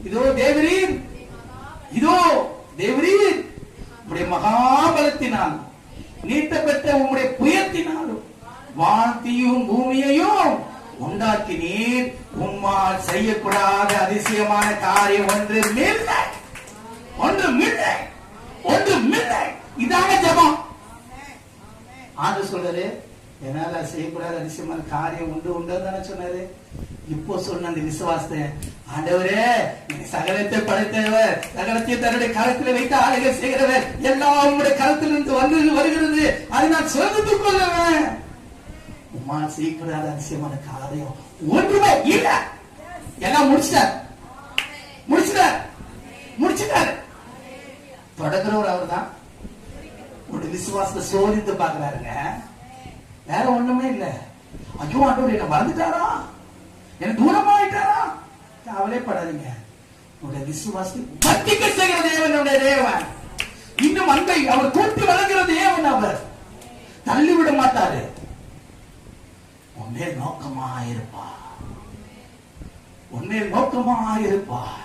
இதோ தேவரீர், இதோ தேவரீர் உம்முடைய மகாபலத்தினால் நீட்டப்பட்ட உம்முடைய புயத்தினாலும் வானத்தையும் பூமியையும் உண்டாக்கினீர். உம்மால் செய்யக்கூடாத அதிசயமான காரியம் ஒன்றுமில்லை, ஒன்றுமில்லை, ஒன்றுமில்லை. இதான ஜெபம். ஆண்டு சொல்றாரு, என்னால செய்யக்கூடாத அதிசயமான காரியம் உண்டு தானே சொன்னாரு. இப்போ சொன்ன அந்த விசுவாசத்தை, ஆண்டவரே சகலத்தை படைத்தவர், சகலத்தை தன்னுடைய கரத்தில் வைத்து ஆளுகை செய்கிறவர், எல்லாம் உங்களுடைய கரத்திலிருந்து வந்து வருகிறது, அதை நான் சொல்லித்துக் கொள்ளுவேன். உமா செய்யக்கூடாத அதிசயமான காரியம் ஒன்றுமே இல்ல. எல்லாம் முடிச்சிட்டார், முடிச்சிட்டார், முடிச்சிட்டாரு. தொடங்குறவர் அவர் தான். உங்களுடைய விசுவாசத்தை சோதித்து பாக்குறாருங்க. வேற ஒண்ணுமே இல்ல. ஐயோ ஆண்டவர் என்ன மறந்துட்டாரா, என்ன தூரமாயிட்டாரா, கவலைப்படாதீங்க. உங்களுடைய விசுவாசத்தை வர்த்திக்க செய்கிற தேவனுடைய தேவன். இன்னும் அன்பை அவர் கூட்டி வளர்க்கிற தேவன். அவர் தள்ளிவிட மாட்டாரு. உன்மேல் நோக்கமாயிருப்பார், உன்மேல் நோக்கமாயிருப்பார்.